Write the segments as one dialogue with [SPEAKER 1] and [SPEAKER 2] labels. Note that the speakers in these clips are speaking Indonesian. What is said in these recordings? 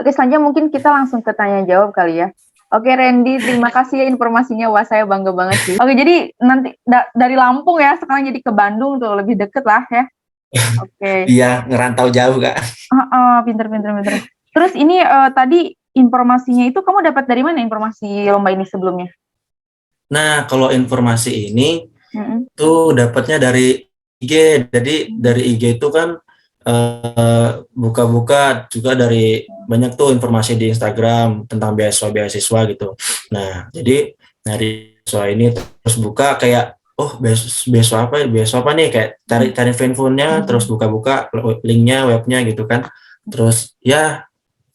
[SPEAKER 1] Oke, selanjutnya mungkin kita langsung ke tanya jawab kali ya. Oke, Randy, terima kasih ya informasinya. Wah, saya bangga banget sih. Oke, jadi nanti dari Lampung ya, sekarang jadi ke Bandung tuh lebih deket lah ya. Oke.
[SPEAKER 2] Iya, ngerantau jauh, Kak.
[SPEAKER 1] Pinter, pinter, pinter. Terus ini tadi informasinya itu kamu dapat dari mana informasi lomba ini sebelumnya?
[SPEAKER 2] Nah, kalau informasi ini
[SPEAKER 1] Mm-mm.
[SPEAKER 2] tuh dapatnya dari IG. Jadi dari IG itu kan buka-buka juga dari banyak tuh informasi di Instagram tentang beasiswa-beasiswa gitu. Nah, jadi dari beasiswa ini terus buka kayak beasiswa apa ya? Beasiswa apa nih, kayak cari info-nya terus buka-buka linknya, webnya gitu kan. Terus ya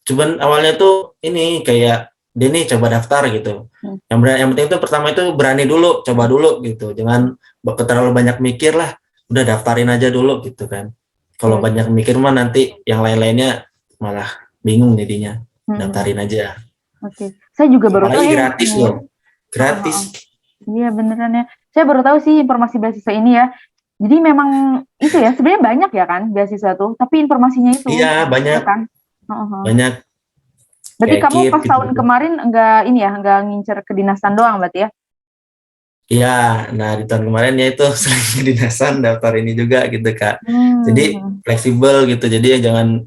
[SPEAKER 2] cuman awalnya tuh ini kayak dia nih coba daftar gitu. Yang penting itu pertama itu berani dulu, coba dulu gitu. Jangan terlalu banyak mikir lah. Udah daftarin aja dulu gitu kan. Kalau
[SPEAKER 1] Oke.
[SPEAKER 2] banyak mikir mah nanti yang lain-lainnya malah bingung jadinya.
[SPEAKER 1] Mm-mm.
[SPEAKER 2] Daftarin aja.
[SPEAKER 1] Oke. Saya juga baru tahu
[SPEAKER 2] Apalagi
[SPEAKER 1] ya
[SPEAKER 2] gratis
[SPEAKER 1] ini ya.
[SPEAKER 2] loh.
[SPEAKER 1] Heeh, heeh.
[SPEAKER 2] Gratis.
[SPEAKER 1] Iya beneran ya. Saya baru tahu sih informasi beasiswa ini ya. Jadi memang itu ya, sebenarnya banyak ya kan beasiswa tuh, tapi informasinya itu,
[SPEAKER 2] Iya,
[SPEAKER 1] ya
[SPEAKER 2] banyak
[SPEAKER 1] kan? Heeh, heeh.
[SPEAKER 2] banyak
[SPEAKER 1] Berarti
[SPEAKER 2] kayak
[SPEAKER 1] kamu
[SPEAKER 2] KIP
[SPEAKER 1] pas tahun
[SPEAKER 2] gitu-gitu.
[SPEAKER 1] kemarin enggak ini ya, enggak ngincer kedinasan doang berarti ya?
[SPEAKER 2] Iya, nah di tahun kemarin ya itu selain kedinasan daftar ini juga gitu Kak. Jadi
[SPEAKER 1] Hmm.
[SPEAKER 2] fleksibel gitu. Jadi ya jangan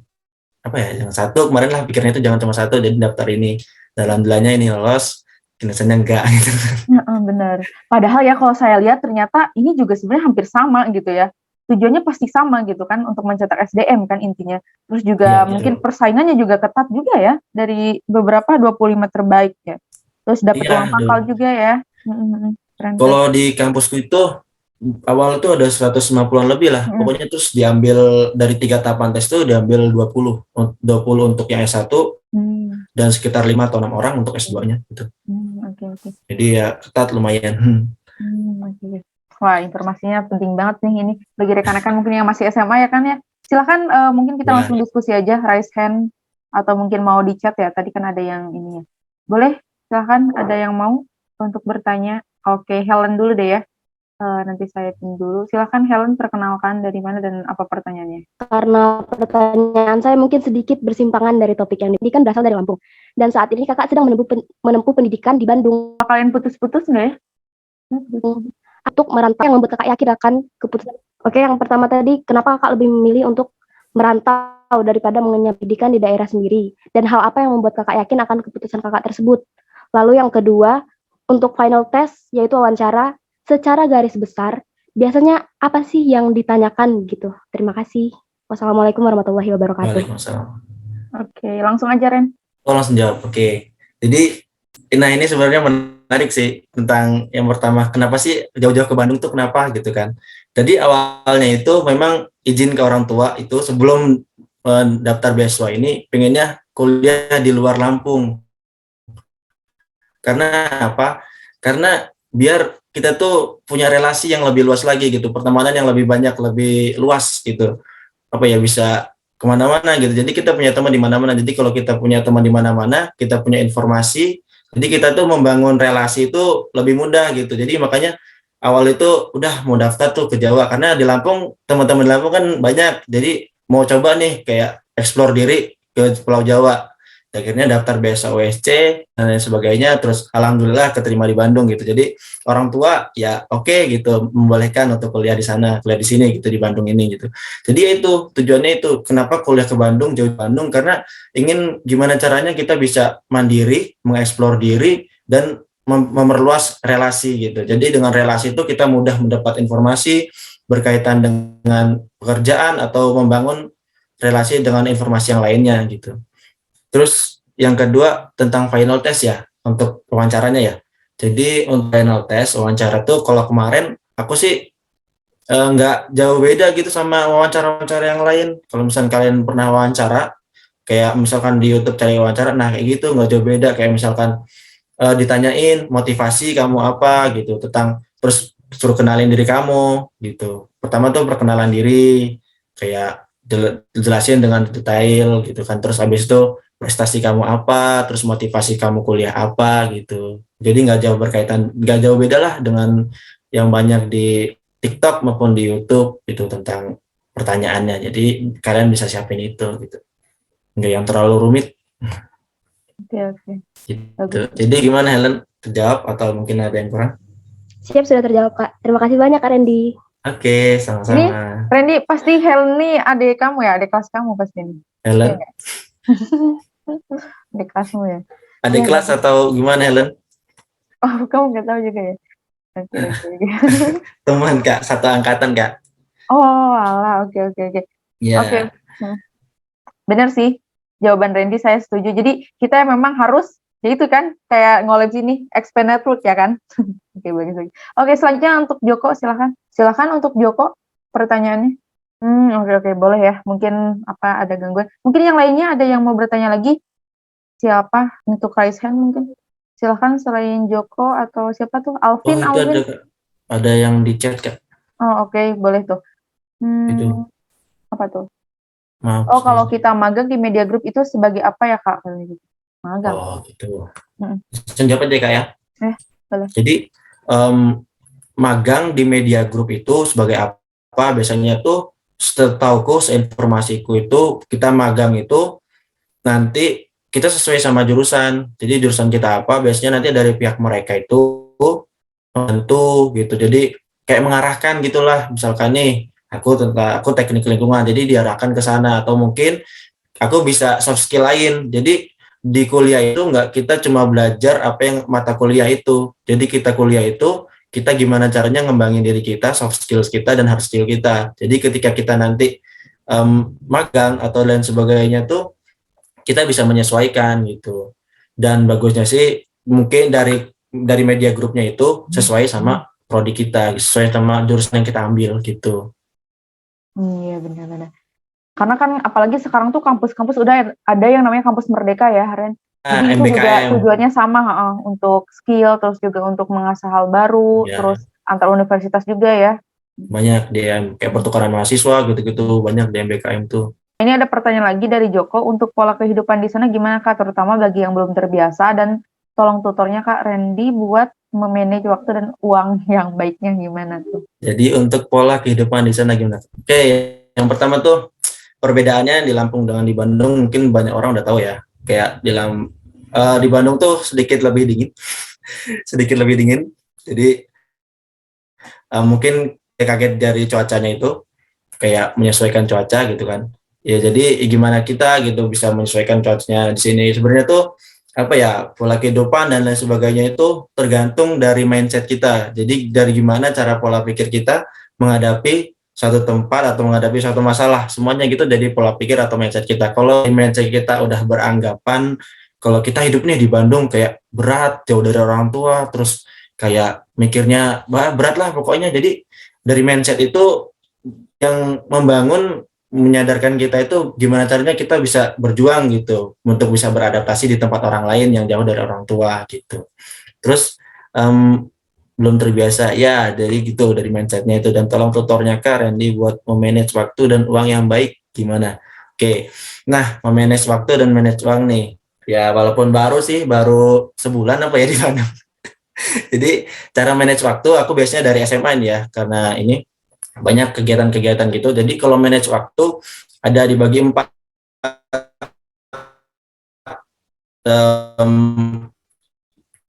[SPEAKER 2] apa ya, jangan satu, kemarin lah pikirnya itu jangan cuma satu, jadi daftar ini, dalam alhamdulillahnya ini lolos, kinerjanya enggak gitu.
[SPEAKER 1] Heeh, bener. Padahal ya kalau saya lihat ternyata ini juga sebenarnya hampir sama gitu ya. Tujuannya pasti sama gitu kan untuk mencetak SDM kan intinya. Terus
[SPEAKER 2] Iya
[SPEAKER 1] juga
[SPEAKER 2] betul.
[SPEAKER 1] mungkin persaingannya juga ketat juga ya dari beberapa 25 terbaik ya. Terus dapat
[SPEAKER 2] Iya
[SPEAKER 1] uang
[SPEAKER 2] dong.
[SPEAKER 1] pangkal juga ya. Keren keren.
[SPEAKER 2] Kalau di kampusku itu awal itu ada 150-an lebih lah,
[SPEAKER 1] Mm,
[SPEAKER 2] pokoknya terus diambil dari 3 tahapan tes itu diambil 20 untuk yang S1
[SPEAKER 1] mm,
[SPEAKER 2] dan sekitar 5 atau 6 orang untuk S2-nya gitu.
[SPEAKER 1] oke oke.
[SPEAKER 2] Jadi ya ketat lumayan.
[SPEAKER 1] Oke. Wah, informasinya penting banget nih ini bagi rekan-rekan mungkin yang masih SMA ya kan ya. Silakan mungkin kita
[SPEAKER 2] Ya,
[SPEAKER 1] langsung diskusi aja, raise hand atau mungkin mau di chat ya. Tadi kan ada yang ini ya. Boleh, silakan ada yang mau untuk bertanya. Oke, Helen dulu deh ya. Nanti saya pin dulu. Silakan Helen, perkenalkan dari mana dan apa pertanyaannya.
[SPEAKER 3] Karena pertanyaan saya mungkin sedikit bersimpangan dari topik yang ini, kan berasal dari Lampung. Dan saat ini kakak sedang menempuh pendidikan di Bandung.
[SPEAKER 1] Kalian putus-putus nggak ya?
[SPEAKER 3] Untuk merantau yang membuat kakak yakin akan keputusan. Oke, yang pertama tadi, kenapa kakak lebih memilih untuk merantau daripada mengenyam pendidikan di daerah sendiri? Dan hal apa yang membuat kakak yakin akan keputusan kakak tersebut? Lalu yang kedua, untuk final test, yaitu wawancara, secara garis besar, biasanya apa sih yang ditanyakan gitu? Terima kasih. Wassalamualaikum warahmatullahi wabarakatuh.
[SPEAKER 2] waalaikumsalam.
[SPEAKER 1] Oke, langsung aja Ren.
[SPEAKER 2] Oh langsung jawab, oke. Jadi, nah ini sebenarnya menarik sih tentang yang pertama, kenapa sih jauh-jauh ke Bandung tuh kenapa gitu kan. Jadi awalnya itu memang izin ke orang tua itu sebelum daftar beasiswa ini, pengennya kuliah di luar Lampung. Karena apa? Karena biar kita tuh punya relasi yang lebih luas lagi gitu, pertemanan yang lebih banyak, lebih luas gitu. Apa ya, bisa kemana-mana gitu. Jadi kita punya teman di mana-mana. Jadi kalau kita punya teman di mana-mana, kita punya informasi. Jadi kita tuh membangun relasi itu lebih mudah gitu. Jadi makanya awal itu udah mau daftar tuh ke Jawa karena di Lampung teman-teman di Lampung kan banyak. Jadi mau coba nih kayak explore diri ke Pulau Jawa. Akhirnya daftar beasiswa USC dan lain sebagainya. Terus alhamdulillah keterima di Bandung gitu. Jadi orang tua ya oke gitu membolehkan untuk kuliah di sana, kuliah di sini gitu di Bandung ini gitu. Jadi ya itu tujuannya itu kenapa kuliah ke Bandung, jauh Bandung, karena ingin gimana caranya kita bisa mandiri, mengeksplor diri dan memerluas relasi gitu. Jadi dengan relasi itu kita mudah mendapat informasi berkaitan dengan pekerjaan atau membangun relasi dengan informasi yang lainnya gitu. Terus yang kedua tentang final test ya untuk wawancaranya ya. Jadi untuk final test wawancara tuh kalau kemarin aku sih nggak jauh beda gitu sama wawancara-wawancara yang lain. Kalau misalkan kalian pernah wawancara, kayak misalkan di YouTube cari wawancara, nah kayak gitu nggak jauh beda. Kayak misalkan ditanyain motivasi kamu apa gitu, tentang terus suruh kenalin diri kamu gitu. Pertama tuh perkenalan diri, kayak jelasin dengan detail gitu kan. Terus habis itu prestasi kamu apa, terus motivasi kamu kuliah apa gitu. Jadi nggak jauh beda lah dengan yang banyak di TikTok maupun di YouTube itu tentang pertanyaannya. Jadi kalian bisa siapin itu gitu. Nggak yang terlalu rumit.
[SPEAKER 1] Oke.
[SPEAKER 2] Gitu.
[SPEAKER 1] Bagus.
[SPEAKER 2] Jadi gimana Helen? Terjawab atau mungkin ada yang kurang?
[SPEAKER 3] Siap, sudah terjawab, Kak. Terima kasih banyak, Kak Randy.
[SPEAKER 2] Oke,
[SPEAKER 1] Ini
[SPEAKER 2] sama-sama.
[SPEAKER 1] Randy pasti Helen nih adik kamu ya, adik kelas kamu pasti nih.
[SPEAKER 2] Helen,
[SPEAKER 1] Iya. Adik kelasmu ya.
[SPEAKER 2] adik
[SPEAKER 1] Iya,
[SPEAKER 2] kelas atau gimana Helen?
[SPEAKER 1] oh, kamu nggak tahu juga ya. Oke.
[SPEAKER 2] Teman Kak, satu angkatan Kak.
[SPEAKER 1] Oh, alah, oke. Oke.
[SPEAKER 2] Ya,
[SPEAKER 1] Hmm. Benar sih, jawaban Randy saya setuju. Jadi kita memang harus, ya itu kan, kayak ngoleb sini, expand network ya kan? Oke, bagus. Oke, selanjutnya untuk Joko, silakan. Silakan untuk Joko, pertanyaannya. Oke, boleh ya. Mungkin apa ada gangguan. Mungkin yang lainnya ada yang mau bertanya lagi? Siapa? Untuk raise hand mungkin. Silakan selain Joko atau siapa tuh?
[SPEAKER 2] oh
[SPEAKER 1] Alvin,
[SPEAKER 2] itu ada
[SPEAKER 1] Alvin.
[SPEAKER 2] Kak. Ada yang di chat Kak.
[SPEAKER 1] Oh, oke, boleh tuh.
[SPEAKER 2] Itu,
[SPEAKER 1] Apa tuh?
[SPEAKER 2] maaf.
[SPEAKER 1] Oh, kalau kita magang di media group itu sebagai apa ya, Kak? Kalau gitu. Magang.
[SPEAKER 2] Oh gitu.
[SPEAKER 1] Mm-mm.
[SPEAKER 2] Saya jawab aja Kak ya.
[SPEAKER 1] Boleh.
[SPEAKER 2] Jadi magang di media group itu sebagai apa? Biasanya tuh setauku, seinformasiku itu kita magang itu nanti kita sesuai sama jurusan. Jadi jurusan kita apa? Biasanya nanti dari pihak mereka itu tentu gitu. Jadi kayak mengarahkan gitulah. Misalkan nih aku teknik lingkungan, jadi diarahkan ke sana atau mungkin aku bisa soft skill lain. Jadi di kuliah itu nggak kita cuma belajar apa yang mata kuliah itu. Jadi kita kuliah itu kita gimana caranya ngembangin diri kita, soft skills kita dan hard skill kita. Jadi ketika kita nanti magang atau lain sebagainya tuh kita bisa menyesuaikan gitu. Dan bagusnya sih mungkin dari media grupnya itu sesuai sama prodi kita, sesuai sama jurusan yang kita ambil gitu.
[SPEAKER 1] Iya, benar-benar. Karena kan apalagi sekarang tuh kampus-kampus udah ada yang namanya kampus merdeka ya, Ren. Jadi itu juga
[SPEAKER 2] MBKM
[SPEAKER 1] tujuannya sama, untuk skill, terus juga untuk mengasah hal baru,
[SPEAKER 2] ya
[SPEAKER 1] terus antar universitas juga ya.
[SPEAKER 2] banyak dia kayak pertukaran mahasiswa gitu-gitu banyak di MBKM tuh.
[SPEAKER 1] Ini ada pertanyaan lagi dari Joko, untuk pola kehidupan di sana gimana Kak, terutama bagi yang belum terbiasa, dan tolong tutornya Kak Randy buat memanage waktu dan uang yang baiknya gimana tuh.
[SPEAKER 2] Jadi untuk pola kehidupan di sana gimana? Oke, yang pertama tuh perbedaannya di Lampung dengan di Bandung mungkin banyak orang udah tahu ya. Kayak di Bandung tuh sedikit lebih dingin, sedikit lebih dingin. Jadi mungkin kaget dari cuacanya itu kayak menyesuaikan cuaca gitu kan. Ya jadi gimana kita gitu bisa menyesuaikan cuacanya di sini. Sebenarnya tuh apa ya pola kehidupan dan lain sebagainya itu tergantung dari mindset kita. Jadi dari gimana cara pola pikir kita menghadapi satu tempat atau menghadapi satu masalah. Semuanya gitu dari pola pikir atau mindset kita. Kalau mindset kita udah beranggapan kalau kita hidupnya di Bandung kayak berat, jauh dari orang tua, terus kayak mikirnya berat lah pokoknya. Jadi dari mindset itu yang membangun menyadarkan kita itu gimana caranya kita bisa berjuang gitu untuk bisa beradaptasi di tempat orang lain yang jauh dari orang tua gitu. Terus belum terbiasa ya dari gitu dari mindsetnya itu dan tolong tutornya Kak Randy buat memanage waktu dan uang yang baik gimana. Oke, nah memanage waktu dan manage uang nih ya walaupun baru sebulan apa ya di sana. Jadi cara manage waktu aku biasanya dari SMA ini ya karena ini banyak kegiatan-kegiatan gitu. Jadi kalau manage waktu ada dibagi 4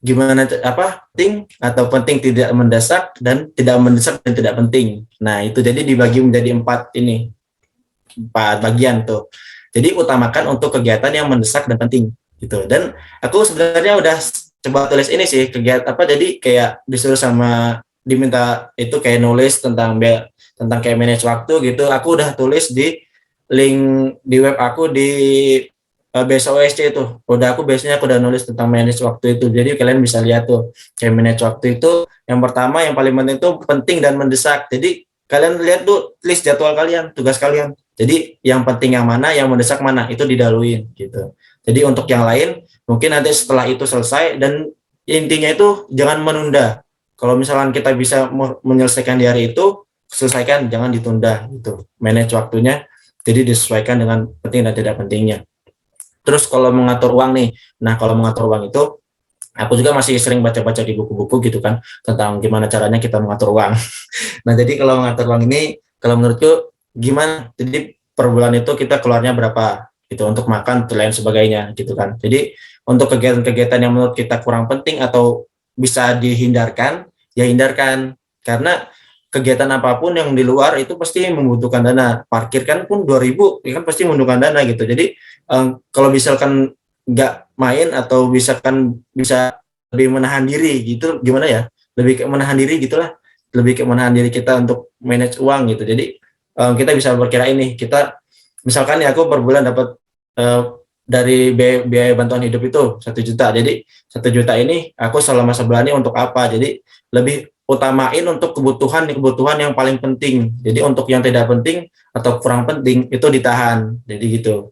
[SPEAKER 2] gimana penting atau penting tidak mendesak dan tidak mendesak dan tidak penting. Nah, itu jadi dibagi menjadi 4 bagian tuh. Jadi utamakan untuk kegiatan yang mendesak dan penting gitu. Dan aku sebenarnya udah coba tulis ini sih kegiatan jadi kayak disuruh diminta itu kayak nulis tentang kayak manage waktu gitu. Aku udah tulis di link di web aku di BSOSC itu. Aku biasanya udah nulis tentang manage waktu itu. Jadi kalian bisa lihat tuh kayak manage waktu itu yang pertama yang paling penting itu penting dan mendesak. Jadi kalian lihat tuh list jadwal kalian, tugas kalian. Jadi yang penting yang mana, yang mendesak mana itu didahuluin gitu. Jadi untuk yang lain mungkin nanti setelah itu selesai dan intinya itu jangan menunda. Kalau misalkan kita bisa menyelesaikan di hari itu, selesaikan, jangan ditunda gitu. Manage waktunya, jadi disesuaikan dengan penting dan tidak pentingnya. Terus kalau mengatur uang nih, nah kalau mengatur uang itu, aku juga masih sering baca-baca di buku-buku gitu kan, tentang gimana caranya kita mengatur uang. Nah jadi kalau mengatur uang ini, kalau menurutku gimana? Jadi per bulan itu kita keluarnya berapa? gitu untuk makan dan lain sebagainya gitu kan. Jadi untuk kegiatan-kegiatan yang menurut kita kurang penting atau bisa dihindarkan, ya hindarkan, karena kegiatan apapun yang di luar itu pasti membutuhkan dana. Parkir kan pun 2.000 ya kan pasti membutuhkan dana gitu. Jadi kalau misalkan nggak main atau bisa lebih menahan diri gitu, gimana ya, lebih ke menahan diri gitulah, lebih ke menahan diri kita untuk manage uang gitu. Jadi kita bisa berkira ini, kita misalkan ya aku per bulan dapat dari biaya bantuan hidup itu 1 juta. Jadi 1 juta ini aku selama sebulan ini untuk apa? Jadi lebih utamain untuk kebutuhan yang paling penting. Jadi untuk yang tidak penting atau kurang penting itu ditahan. Jadi gitu.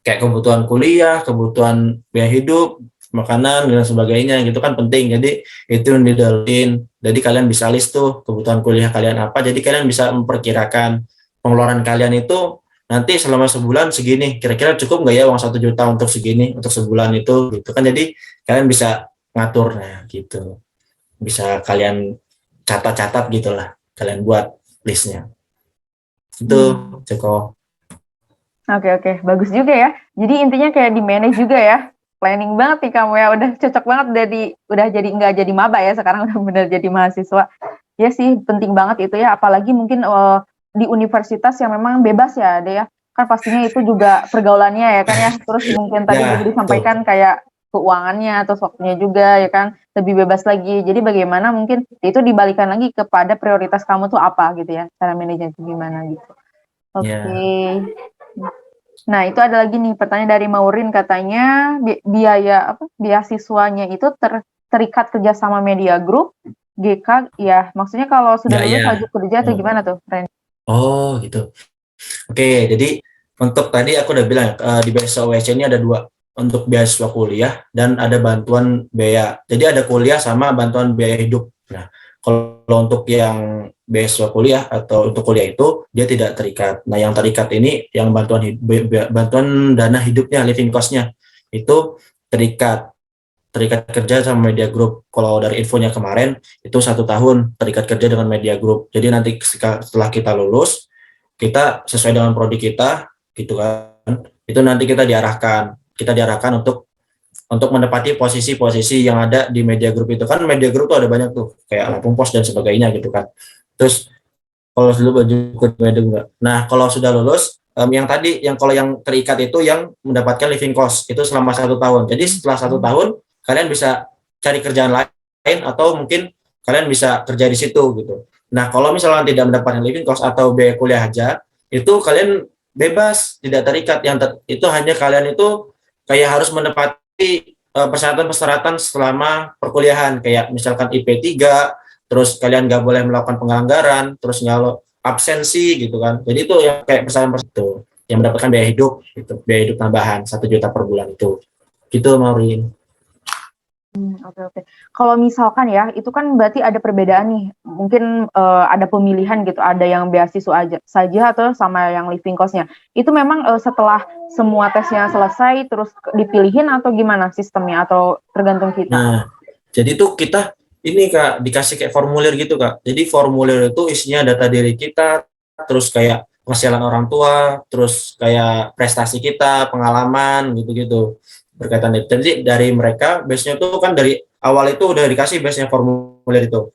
[SPEAKER 2] Kayak kebutuhan kuliah, kebutuhan biaya hidup, makanan dan sebagainya gitu kan penting. Jadi itu yang didalin. Jadi kalian bisa list tuh kebutuhan kuliah kalian apa. Jadi kalian bisa memperkirakan pengeluaran kalian itu nanti selama sebulan segini. Kira-kira cukup nggak ya uang 1 juta untuk segini untuk sebulan itu gitu kan. Jadi kalian bisa ngaturnya gitu. Bisa kalian catat-catat gitulah. Kalian buat listnya. Itu Ceko.
[SPEAKER 1] Oke, bagus juga ya. Jadi intinya kayak di manage juga ya. Planning banget nih kamu ya. Udah cocok banget udah jadi nggak jadi maba ya sekarang udah bener jadi mahasiswa. Ya sih penting banget itu ya. Apalagi mungkin di universitas yang memang bebas ya, Ade ya. Kan pastinya itu juga pergaulannya ya kan ya. Terus mungkin tadi juga disampaikan kayak keuangannya atau waktunya juga ya kan lebih bebas lagi. Jadi bagaimana mungkin itu dibalikan lagi kepada prioritas kamu tuh apa gitu ya. Cara manajernya gimana gitu. Oke. Nah, itu ada lagi nih pertanyaan dari Maurin katanya biaya beasiswanya itu terikat kerjasama media group GK ya. Maksudnya kalau sudah lulus lanjut kerja atau gimana tuh, Ren?
[SPEAKER 2] Oh, gitu. Oke, jadi untuk tadi aku udah bilang di beasiswa USC ini ada 2, untuk beasiswa kuliah dan ada bantuan biaya. Jadi ada kuliah sama bantuan biaya hidup. Nah, kalau untuk yang beasiswa kuliah atau untuk kuliah itu dia tidak terikat. Nah, yang terikat ini yang bantuan dana hidupnya, living cost-nya itu terikat kerja sama media group. Kalau dari infonya kemarin itu 1 tahun terikat kerja dengan media group. Jadi nanti setelah kita lulus, kita sesuai dengan prodi kita gitu kan, itu nanti kita diarahkan untuk menepati posisi-posisi yang ada di media group. Itu kan media group tuh ada banyak tuh kayak Lampung Pos dan sebagainya gitu kan. Terus kalau sudah baju media enggak. Nah, kalau sudah lulus yang tadi kalau yang terikat itu yang mendapatkan living cost itu selama 1 tahun. Jadi setelah 1 tahun kalian bisa cari kerjaan lain atau mungkin kalian bisa kerja di situ gitu. Nah, kalau misalnya tidak mendapatkan living cost atau biaya kuliah aja, itu kalian bebas, tidak terikat. Itu hanya kalian itu kayak harus menepati persyaratan-persyaratan selama perkuliahan, kayak misalkan IP 3, terus kalian nggak boleh melakukan penganggaran, terus nggak absensi gitu kan. Jadi itu yang kayak persyaratan itu yang mendapatkan biaya hidup, gitu, biaya hidup tambahan 1 juta per bulan itu. Gitu, Maureen.
[SPEAKER 1] Oke. Kalau misalkan ya, itu kan berarti ada perbedaan nih. Mungkin ada pemilihan gitu, ada yang beasiswa saja atau sama yang living cost-nya. Itu memang setelah semua tesnya selesai terus dipilihin atau gimana sistemnya atau tergantung kita?
[SPEAKER 2] Nah, jadi tuh kita ini Kak dikasih kayak formulir gitu Kak. Jadi formulir itu isinya data diri kita, terus kayak penghasilan orang tua, terus kayak prestasi kita, pengalaman gitu-gitu berkaitan itu. Jadi dari mereka base-nya tuh kan dari awal itu udah dikasih base-nya formulir itu.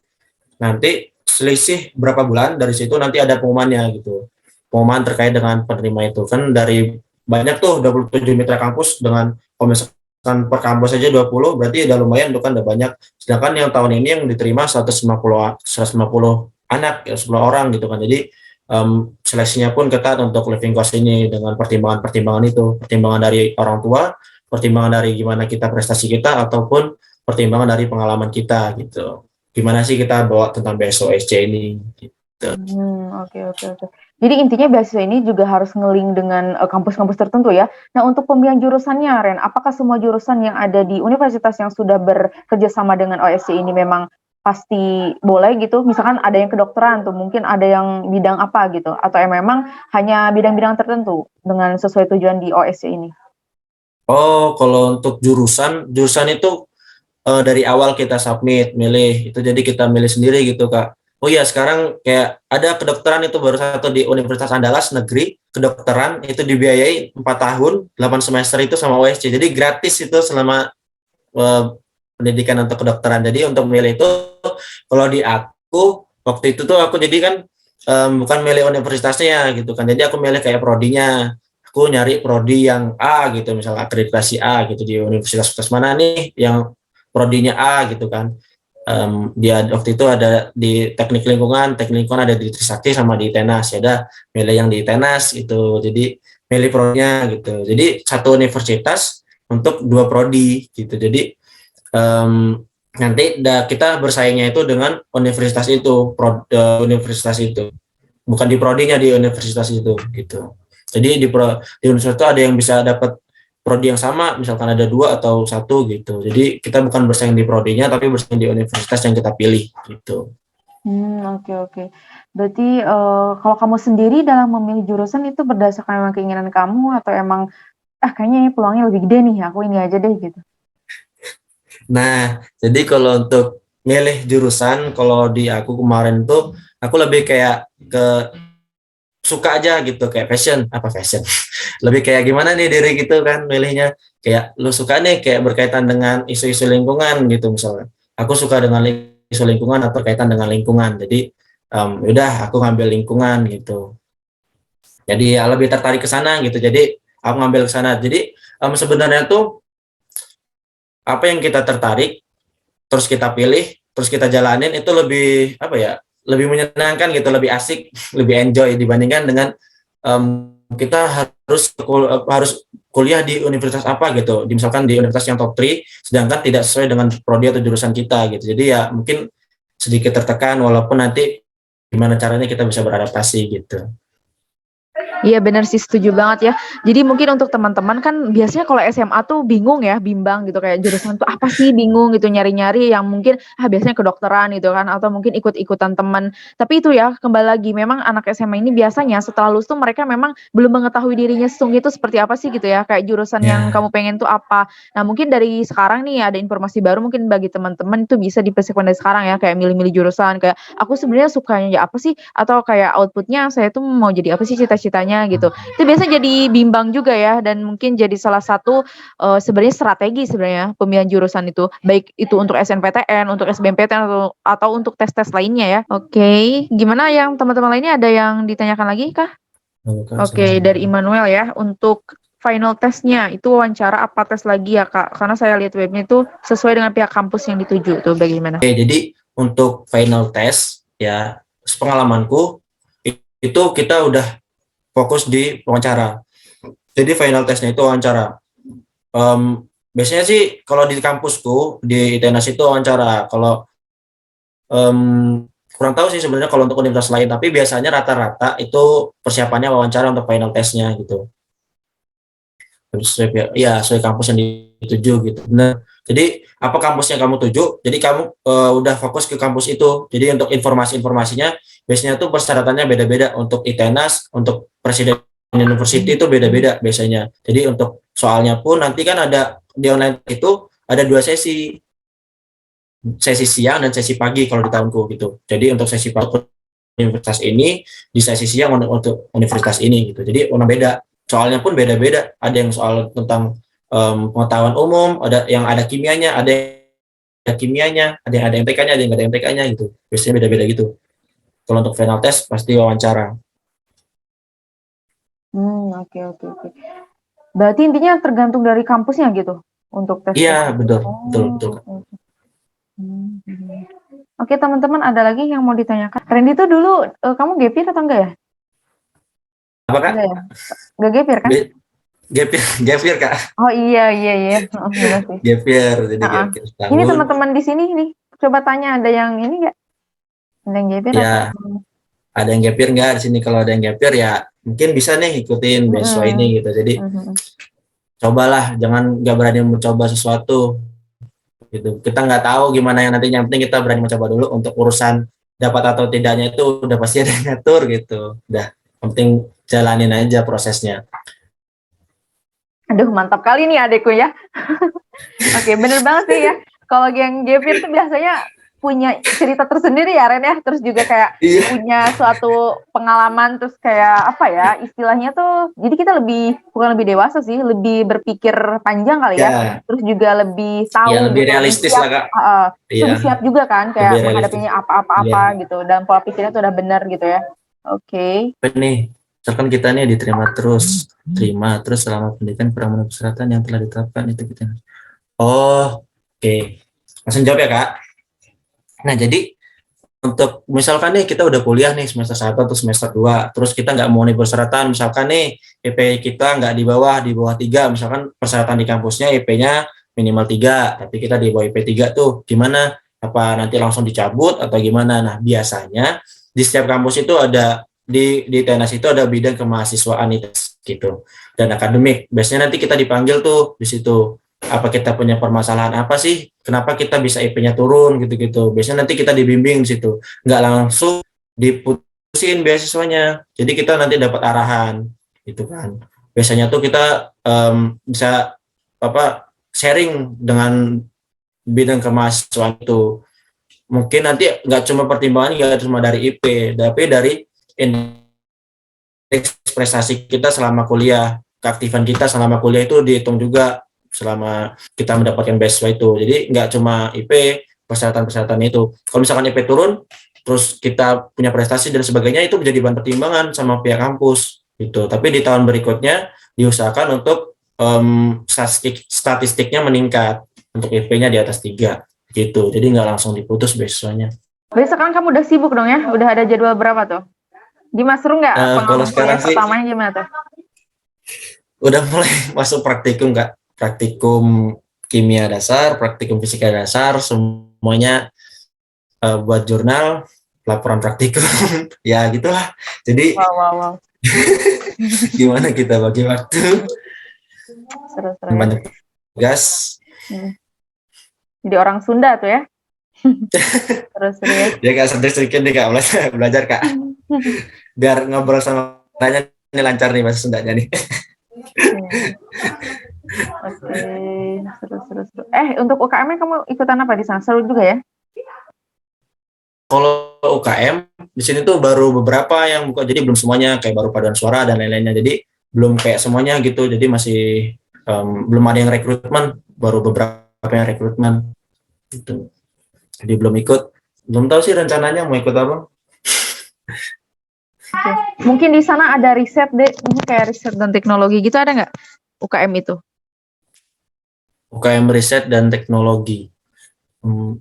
[SPEAKER 2] Nanti selisih berapa bulan dari situ nanti ada pengumumannya gitu. Pengumuman terkait dengan penerima itu kan dari banyak tuh 27 mitra kampus dengan komisaris per kampus saja 20, berarti udah lumayan tuh kan udah banyak. Sedangkan yang tahun ini yang diterima 150 anak ya 10 orang gitu kan. Jadi seleksinya pun ketat untuk living cost ini dengan pertimbangan itu, pertimbangan dari orang tua, pertimbangan dari gimana kita prestasi kita ataupun pertimbangan dari pengalaman kita gitu. Gimana sih kita bawa tentang beasiswa SC ini gitu.
[SPEAKER 1] Oke. Jadi intinya beasiswa ini juga harus nge-link dengan kampus-kampus tertentu ya. Nah, untuk pemilihan jurusannya, Ren, apakah semua jurusan yang ada di universitas yang sudah bekerja sama dengan OSC ini memang pasti boleh gitu? Misalkan ada yang kedokteran tuh, mungkin ada yang bidang apa gitu, atau memang hanya bidang-bidang tertentu dengan sesuai tujuan di OSC ini?
[SPEAKER 2] Oh, kalau untuk jurusan itu dari awal kita submit, milih itu, jadi kita milih sendiri gitu Kak. Oh iya, sekarang kayak ada kedokteran itu baru satu di Universitas Andalas Negeri, kedokteran itu dibiayai 4 tahun, 8 semester itu sama USC. Jadi gratis itu selama eh, pendidikan untuk kedokteran. Jadi untuk milih itu, kalau di aku, waktu itu tuh aku jadi kan bukan milih universitasnya gitu kan. Jadi aku milih kayak prodinya. Aku nyari prodi yang A gitu, misalnya akreditasi A gitu di universitas mana nih yang prodinya A gitu kan. Dia waktu itu ada di teknik lingkungan ada di Trisakti sama di Tenas, ya udah milih yang di Tenas gitu, jadi milih prodinya gitu, jadi satu universitas untuk dua prodi gitu, jadi nanti kita bersaingnya itu dengan universitas itu, universitas itu, bukan di prodinya, di universitas itu gitu. Jadi di universitas itu ada yang bisa dapat prodi yang sama, misalkan ada 2 atau 1 gitu. Jadi kita bukan bersaing di prodinya, tapi bersaing di universitas yang kita pilih gitu.
[SPEAKER 1] Oke oke. Berarti, kalau kamu sendiri dalam memilih jurusan itu berdasarkan memang keinginan kamu atau emang, kayaknya peluangnya lebih gede nih, aku ini aja deh gitu?
[SPEAKER 2] Nah, jadi kalau untuk milih jurusan, kalau di aku kemarin tuh, aku lebih kayak ke suka aja gitu, kayak passion, lebih kayak gimana nih diri gitu kan milihnya, kayak lu suka nih kayak berkaitan dengan isu-isu lingkungan gitu misalnya, aku suka dengan isu lingkungan atau berkaitan dengan lingkungan, jadi udah aku ngambil lingkungan gitu, jadi ya lebih tertarik ke sana gitu, jadi aku ngambil ke sana, jadi sebenarnya tuh apa yang kita tertarik terus kita pilih, terus kita jalanin itu lebih apa ya? Lebih menyenangkan gitu, lebih asik, lebih enjoy dibandingkan dengan kita harus kuliah di universitas apa gitu. Misalkan di universitas yang top 3 sedangkan tidak sesuai dengan prodi atau jurusan kita gitu. Jadi ya mungkin sedikit tertekan walaupun nanti gimana caranya kita bisa beradaptasi gitu.
[SPEAKER 1] Iya bener sih, setuju banget ya. Jadi mungkin untuk teman-teman kan biasanya kalau SMA tuh bingung ya, bimbang gitu kayak jurusan tuh apa sih, bingung gitu nyari-nyari yang mungkin, biasanya kedokteran gitu kan atau mungkin ikut-ikutan teman. Tapi itu ya kembali lagi memang anak SMA ini biasanya setelah lulus tuh mereka memang belum mengetahui dirinya sesungguhnya itu seperti apa sih gitu ya, kayak jurusan yang
[SPEAKER 2] Ya,
[SPEAKER 1] kamu pengen tuh apa. Nah mungkin dari sekarang nih ada informasi baru mungkin bagi teman-teman itu bisa dipersiapkan dari sekarang ya, kayak milih-milih jurusan, kayak aku sebenarnya sukanya apa sih atau kayak outputnya saya tuh mau jadi apa sih cita-citanya gitu. Itu biasanya jadi bimbang juga ya dan mungkin jadi salah satu, sebenarnya strategi sebenarnya pemilihan jurusan itu, baik itu untuk SNPTN, untuk SBMPTN atau untuk tes-tes lainnya ya. Oke, gimana yang teman-teman lainnya ada yang ditanyakan lagi kah? Oke, dari Immanuel ya, untuk final testnya itu wawancara apa tes lagi ya Kak? Karena saya lihat webnya itu sesuai dengan pihak kampus yang dituju tuh bagaimana?
[SPEAKER 2] Oke, jadi untuk final test ya sepengalamanku itu kita udah fokus di wawancara. Jadi final testnya itu wawancara. Biasanya sih kalau di kampusku di ITENAS itu wawancara. Kalau kurang tahu sih sebenarnya kalau untuk universitas lain, tapi biasanya rata-rata itu persiapannya wawancara untuk final testnya gitu. Terus ya sesuai kampus yang dituju gitu. Nah, jadi apa kampus yang kamu tuju? Jadi kamu udah fokus ke kampus itu. Jadi untuk informasi-informasinya biasanya tuh persyaratannya beda-beda. Untuk ITENAS, untuk presiden university itu beda-beda biasanya. Jadi untuk soalnya pun nanti kan ada di online itu ada 2 sesi, sesi siang dan sesi pagi kalau di tahunku gitu. Jadi untuk sesi pagi universitas ini, di sesi siang untuk universitas ini gitu. Jadi orang beda. Soalnya pun beda-beda. Ada yang soal tentang pengetahuan umum, ada yang ada kimianya, ada yang ada MTK-nya, ada yang nggak ada MTK-nya gitu. Biasanya beda-beda gitu. Kalau untuk final test pasti wawancara.
[SPEAKER 1] Oke oke oke. Berarti intinya tergantung dari kampusnya gitu untuk tes-tes
[SPEAKER 2] Iya,
[SPEAKER 1] itu?
[SPEAKER 2] betul, betul,
[SPEAKER 1] Oh,
[SPEAKER 2] betul.
[SPEAKER 1] oke oke. Mhm. Oke teman-teman ada lagi yang mau ditanyakan? Randy tuh dulu, kamu gap year atau enggak ya?
[SPEAKER 2] Apa Kak?
[SPEAKER 1] Enggak ya? Enggak gap year kan?
[SPEAKER 2] Gap year, gap year Kak.
[SPEAKER 1] Oh iya iya iya, bener sih.
[SPEAKER 2] Gap year, jadi
[SPEAKER 1] Heeh.
[SPEAKER 2] gap year
[SPEAKER 1] Ini
[SPEAKER 2] setahun.
[SPEAKER 1] teman-teman di sini nih, coba tanya ada yang ini nggak? Ada yang gap year atau
[SPEAKER 2] Ya, ada yang gap year nggak di sini? Kalau ada yang gap year ya mungkin bisa nih ikutin beasiswa
[SPEAKER 1] mhm,
[SPEAKER 2] ini gitu. Jadi
[SPEAKER 1] mhm.
[SPEAKER 2] cobalah, jangan nggak berani mencoba sesuatu gitu. Kita nggak tahu gimana yang nantinya, yang penting kita berani mencoba dulu. Untuk urusan dapat atau tidaknya itu udah pasti ada yang ngatur gitu. Udah, yang penting jalanin aja prosesnya.
[SPEAKER 1] Aduh mantap kali nih adekku ya. Oke bener banget sih ya, kalau yang gap year tuh biasanya punya cerita tersendiri ya Ren ya, terus juga kayak
[SPEAKER 2] Iya.
[SPEAKER 1] punya suatu pengalaman, terus kayak apa ya istilahnya tuh, jadi kita bukan lebih dewasa sih, lebih berpikir panjang kali ya,
[SPEAKER 2] Ya,
[SPEAKER 1] terus juga lebih
[SPEAKER 2] ya
[SPEAKER 1] tahu
[SPEAKER 2] lebih
[SPEAKER 1] gitu, lebih
[SPEAKER 2] realistis
[SPEAKER 1] siap,
[SPEAKER 2] lah Kak.
[SPEAKER 1] lebih
[SPEAKER 2] Iya,
[SPEAKER 1] siap juga kan
[SPEAKER 2] lebih
[SPEAKER 1] kayak
[SPEAKER 2] realistis.
[SPEAKER 1] menghadapinya
[SPEAKER 2] Iya.
[SPEAKER 1] apa-apa gitu, dan pola pikirnya tuh udah benar gitu ya. Oke.
[SPEAKER 2] Apa nih? Misalkan kita nih diterima terus selama pendidikan kurang memenuhi persyaratan yang telah ditetapkan itu kita. Oh, oke. Langsung jawab ya Kak. Nah, jadi untuk misalkan nih kita udah kuliah nih semester 1 atau semester 2, terus kita nggak memenuhi persyaratan, misalkan nih IP kita nggak di bawah 3, misalkan persyaratan di kampusnya IP-nya minimal 3, tapi kita di bawah IP 3 tuh, gimana? Apa nanti langsung dicabut atau gimana? Nah, biasanya di setiap kampus itu ada, di TNS itu ada bidang kemahasiswaan itu gitu, dan akademik. Biasanya nanti kita dipanggil tuh di situ, apa kita punya permasalahan apa sih, kenapa kita bisa IP-nya turun gitu-gitu. Biasanya nanti kita dibimbing di situ, nggak langsung diputusin beasiswanya, jadi kita nanti dapat arahan gitu kan. Biasanya tuh kita bisa apa, sharing dengan bidang kemahasiswaan itu. Mungkin nanti nggak cuma pertimbangan, nggak cuma dari IP, tapi dari prestasi kita selama kuliah, keaktifan kita selama kuliah itu dihitung juga selama kita mendapatkan beasiswa itu. Jadi nggak cuma IP, persyaratan-persyaratan itu. Kalau misalkan IP turun, terus kita punya prestasi dan sebagainya, itu menjadi bahan pertimbangan sama pihak kampus gitu. Tapi di tahun berikutnya diusahakan untuk statistiknya meningkat, untuk IP-nya di atas 3 gitu. Jadi nggak langsung diputus beasiswanya.
[SPEAKER 1] Berarti sekarang kamu udah sibuk dong ya, udah ada jadwal berapa tuh? Gimana, seru nggak
[SPEAKER 2] Kalau
[SPEAKER 1] pengalaman
[SPEAKER 2] sekarang
[SPEAKER 1] kuliah
[SPEAKER 2] sih
[SPEAKER 1] pertamanya gimana tuh?
[SPEAKER 2] udah mulai masuk praktikum Kak, praktikum kimia dasar, praktikum fisika dasar, semuanya buat jurnal, laporan praktikum, ya gitulah. Jadi
[SPEAKER 1] Wow, wow, wow.
[SPEAKER 2] gimana kita bagi waktu,
[SPEAKER 1] Seru-seru ya.
[SPEAKER 2] banyak tugas,
[SPEAKER 1] Hmm. Jadi orang Sunda tuh ya. Seru-seru ya.
[SPEAKER 2] ya Kak, sedikit nih Kak, belajar Kak, biar ngobrol sama tanya ini lancar nih bahasa Sundanya nih.
[SPEAKER 1] Hmm. Oke, seru-seru. Untuk UKM-nya kamu ikutan apa di sana? Seru juga ya?
[SPEAKER 2] Kalau UKM di sini tuh baru beberapa yang buka, jadi belum semuanya, kayak baru paduan suara dan lain-lainnya. Jadi belum kayak semuanya gitu. Jadi masih belum ada yang rekrutmen, baru beberapa yang rekrutmen gitu. Jadi belum ikut. Belum tahu sih rencananya mau ikut apa.
[SPEAKER 1] Oke. Mungkin di sana ada riset deh, ini kayak riset dan teknologi gitu, ada nggak UKM itu?
[SPEAKER 2] UKM riset dan teknologi. Hmm,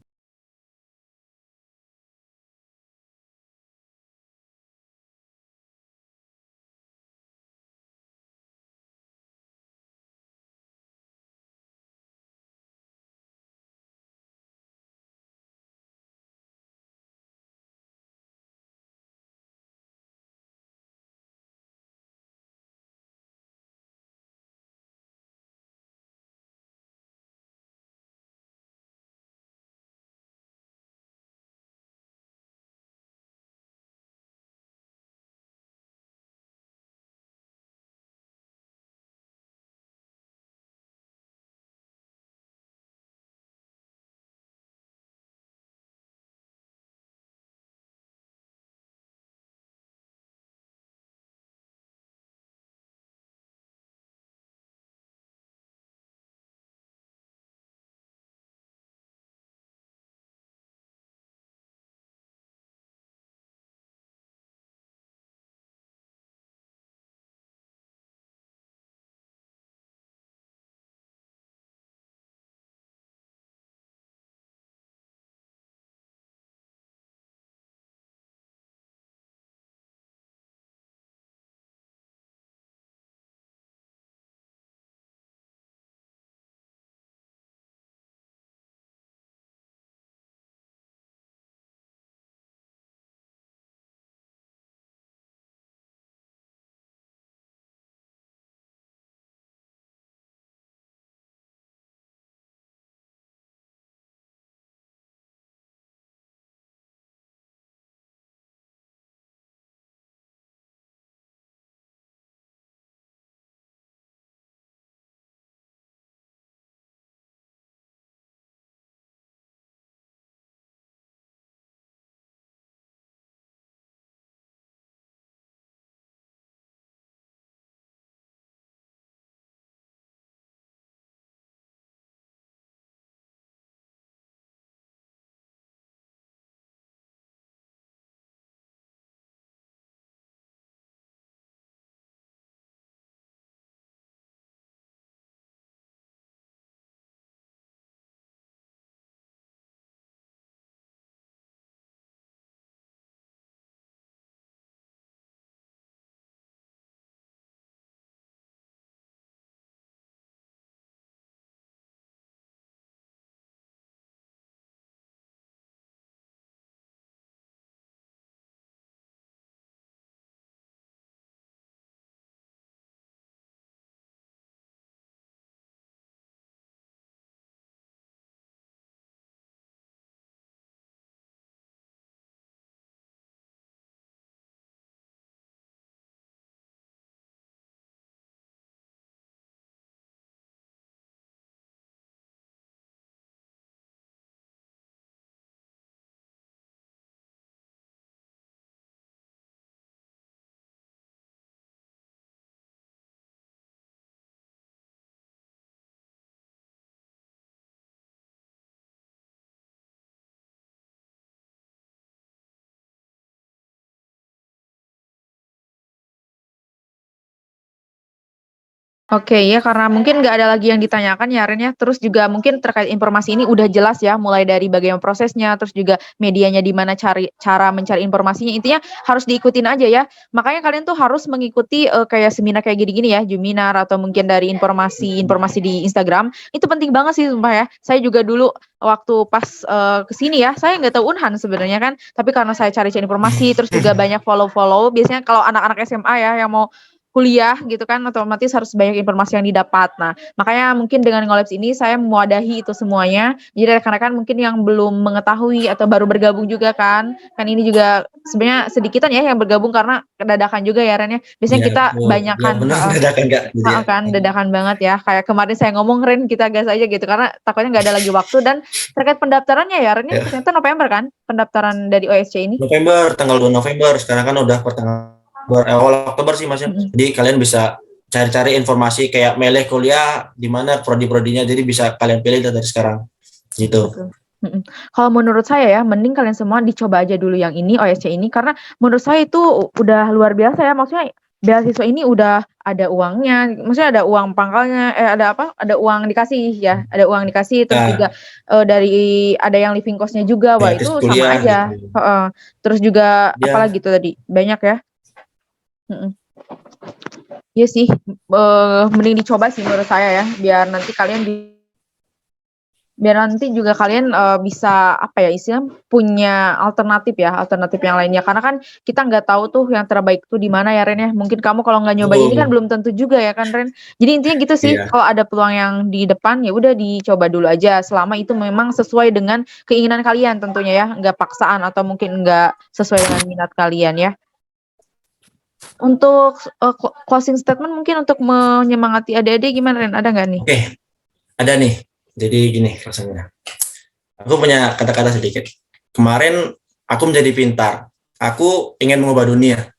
[SPEAKER 1] Oke ya, karena mungkin nggak ada lagi yang ditanyakan ya Ren ya, terus juga mungkin terkait informasi ini udah jelas ya, mulai dari bagaimana prosesnya, terus juga medianya di mana cara mencari informasinya, intinya harus diikutin aja ya. Makanya kalian tuh harus mengikuti, kayak seminar kayak gini-gini ya, Juminar atau mungkin dari informasi-informasi di Instagram, itu penting banget sih sumpah ya. Saya juga dulu waktu pas, ke ya, saya nggak tahu Unhan sebenarnya kan, tapi karena saya cari-cari informasi, terus juga banyak follow-follow, biasanya kalau anak-anak SMA ya yang mau kuliah gitu kan otomatis harus banyak informasi yang didapat. Nah, makanya mungkin dengan Ngolabs ini saya mewadahi itu semuanya. Jadi rekan-rekan mungkin yang belum mengetahui atau baru bergabung juga kan ini juga sebenarnya sedikitan ya yang bergabung karena dadakan juga ya Ren ya. Biasanya
[SPEAKER 2] Iya,
[SPEAKER 1] kita
[SPEAKER 2] betul. Ya
[SPEAKER 1] banyakan
[SPEAKER 2] benar
[SPEAKER 1] heeh,
[SPEAKER 2] dadakan Kak, gitu ya.
[SPEAKER 1] kan dadakan banget ya. Kayak kemarin saya ngomong Ren kita gas aja gitu karena takutnya nggak ada lagi waktu dan terkait pendaftarannya ya Ren ya
[SPEAKER 2] Ya,
[SPEAKER 1] ternyata November kan pendaftaran dari OSC ini.
[SPEAKER 2] November, tanggal 2 November, sekarang kan udah pertengahan awal Oktober sih Mas ya.
[SPEAKER 1] Mm-mm.
[SPEAKER 2] Jadi kalian bisa cari-cari informasi kayak milih kuliah di mana prodi-prodinya, jadi bisa kalian pilih dari sekarang gitu.
[SPEAKER 1] Betul. Mhm. Kalau menurut saya ya, mending kalian semua dicoba aja dulu yang ini, OSC ini, karena menurut saya itu udah luar biasa ya, maksudnya beasiswa ini udah ada uangnya, maksudnya ada uang pangkalnya, ada apa, ada uang dikasih ya, ada uang dikasih, terus
[SPEAKER 2] Ya,
[SPEAKER 1] juga dari ada yang living cost-nya juga, wah
[SPEAKER 2] gratis
[SPEAKER 1] itu sama
[SPEAKER 2] kuliah
[SPEAKER 1] aja.
[SPEAKER 2] gitu.
[SPEAKER 1] Heeh. Terus juga
[SPEAKER 2] Ya,
[SPEAKER 1] apalagi tuh tadi, banyak ya. Mhm. Iya sih, mending dicoba sih menurut saya ya, biar nanti juga kalian, bisa apa ya, istilahnya punya alternatif yang lainnya. Karena kan kita nggak tahu tuh yang terbaik tuh di mana ya, Ren, ya. Mungkin kamu kalau nggak nyobain ini kan
[SPEAKER 2] betul.
[SPEAKER 1] belum tentu juga ya kan, Ren. Jadi intinya gitu sih,
[SPEAKER 2] Iya.
[SPEAKER 1] kalau ada peluang yang di depan, ya udah dicoba dulu aja, selama itu memang sesuai dengan keinginan kalian tentunya ya, nggak paksaan atau mungkin nggak sesuai dengan minat kalian ya. Untuk, closing statement mungkin untuk menyemangati adik-adik gimana, Ren? Ada nggak nih?
[SPEAKER 2] Oke, ada nih. Jadi gini rasanya. Aku punya kata-kata sedikit. Kemarin aku menjadi pintar. Aku ingin mengubah dunia.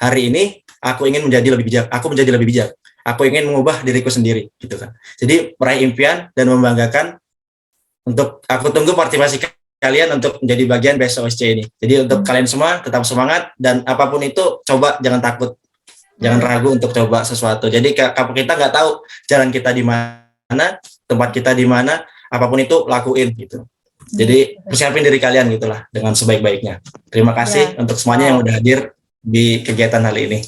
[SPEAKER 2] Hari ini aku ingin menjadi lebih bijak. Aku menjadi lebih bijak. Aku ingin mengubah diriku sendiri, gitu kan. Jadi meraih impian dan membanggakan. Untuk aku tunggu partisipasi kalian untuk menjadi bagian BES OSC ini. Jadi untuk kalian semua tetap semangat dan apapun itu coba jangan takut, jangan ragu untuk coba sesuatu. Jadi kita nggak tahu jalan kita di mana, tempat kita di mana, apapun itu lakuin gitu. Jadi persiapin diri kalian gitulah dengan sebaik-baiknya. Terima kasih untuk semuanya yang udah hadir di kegiatan kali ini.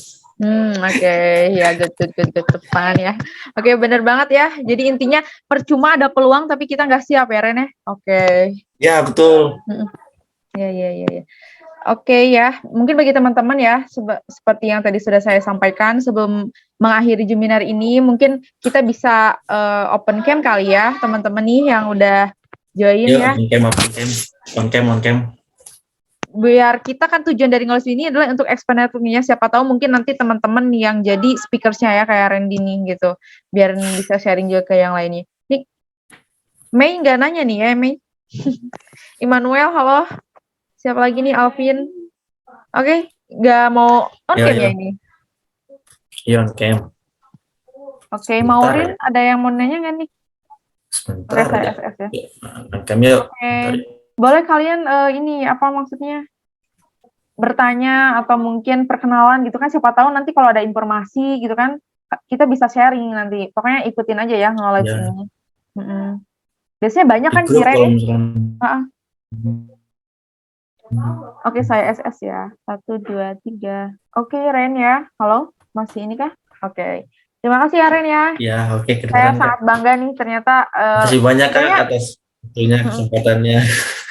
[SPEAKER 1] Oke, ya good tepan ya. Oke, bener banget ya. Jadi intinya percuma ada peluang tapi kita nggak siap ya Ren ya. Oke.
[SPEAKER 2] Ya betul.
[SPEAKER 1] Ya. Oke ya, mungkin bagi teman-teman ya, seperti yang tadi sudah saya sampaikan sebelum mengakhiri Juminar ini, mungkin kita bisa open cam kali ya, teman-teman nih yang udah join
[SPEAKER 2] Yuk,
[SPEAKER 1] ya.
[SPEAKER 2] on cam.
[SPEAKER 1] Biar kita kan tujuan dari Ngolabs ini adalah untuk expand network-nya, siapa tahu mungkin nanti teman-teman yang jadi speakers-nya ya kayak Randy nih gitu, biar bisa sharing juga ke yang lainnya. Nih, Mei nggak nanya nih ya Mei. Immanuel, halo. Siapa lagi nih Alvin? Oke, nggak mau on cam ya ini?
[SPEAKER 2] Iya on cam.
[SPEAKER 1] Oke, Maureen ada yang mau nanya nggak nih?
[SPEAKER 2] Sebentar
[SPEAKER 1] Saya
[SPEAKER 2] ya.
[SPEAKER 1] SS ya.
[SPEAKER 2] On cam yuk.
[SPEAKER 1] Oke. Boleh kalian ini apa maksudnya bertanya atau mungkin perkenalan gitu kan, siapa tahu nanti kalau ada informasi gitu kan kita bisa sharing nanti. Pokoknya ikutin aja ya Ngolabs ini. Biasanya banyak kan di Ren. Oke, saya SS ya. 1, 2, 3. Oke, Ren ya. Halo, masih ini kah? Oke. Terima kasih ya Ren ya.
[SPEAKER 2] Ya, oke.
[SPEAKER 1] Saya sangat bangga nih ternyata.
[SPEAKER 2] Terima kasih banyak Kak atas waktunya, kesempatannya.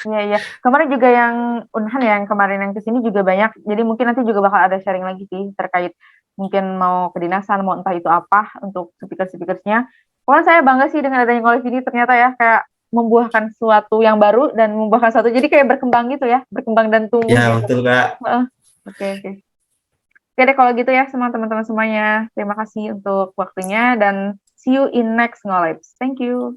[SPEAKER 1] Iya. Kemarin juga yang Unhan ya, yang kemarin yang kesini juga banyak. Jadi mungkin nanti juga bakal ada sharing lagi sih terkait mungkin mau kedinasan, mau entah itu apa untuk speaker-speakersnya. Pokoknya saya bangga sih dengan adanya Ngolabs ini ternyata ya kayak membuahkan sesuatu yang baru dan membuahkan sesuatu. Jadi kayak berkembang gitu ya, berkembang dan tumbuh.
[SPEAKER 2] Ya,
[SPEAKER 1] gitu.
[SPEAKER 2] betul Kak.
[SPEAKER 1] Oke. Oke deh kalau gitu ya semua teman-teman semuanya. Terima kasih untuk waktunya dan see you in next Ngolabs. Thank you.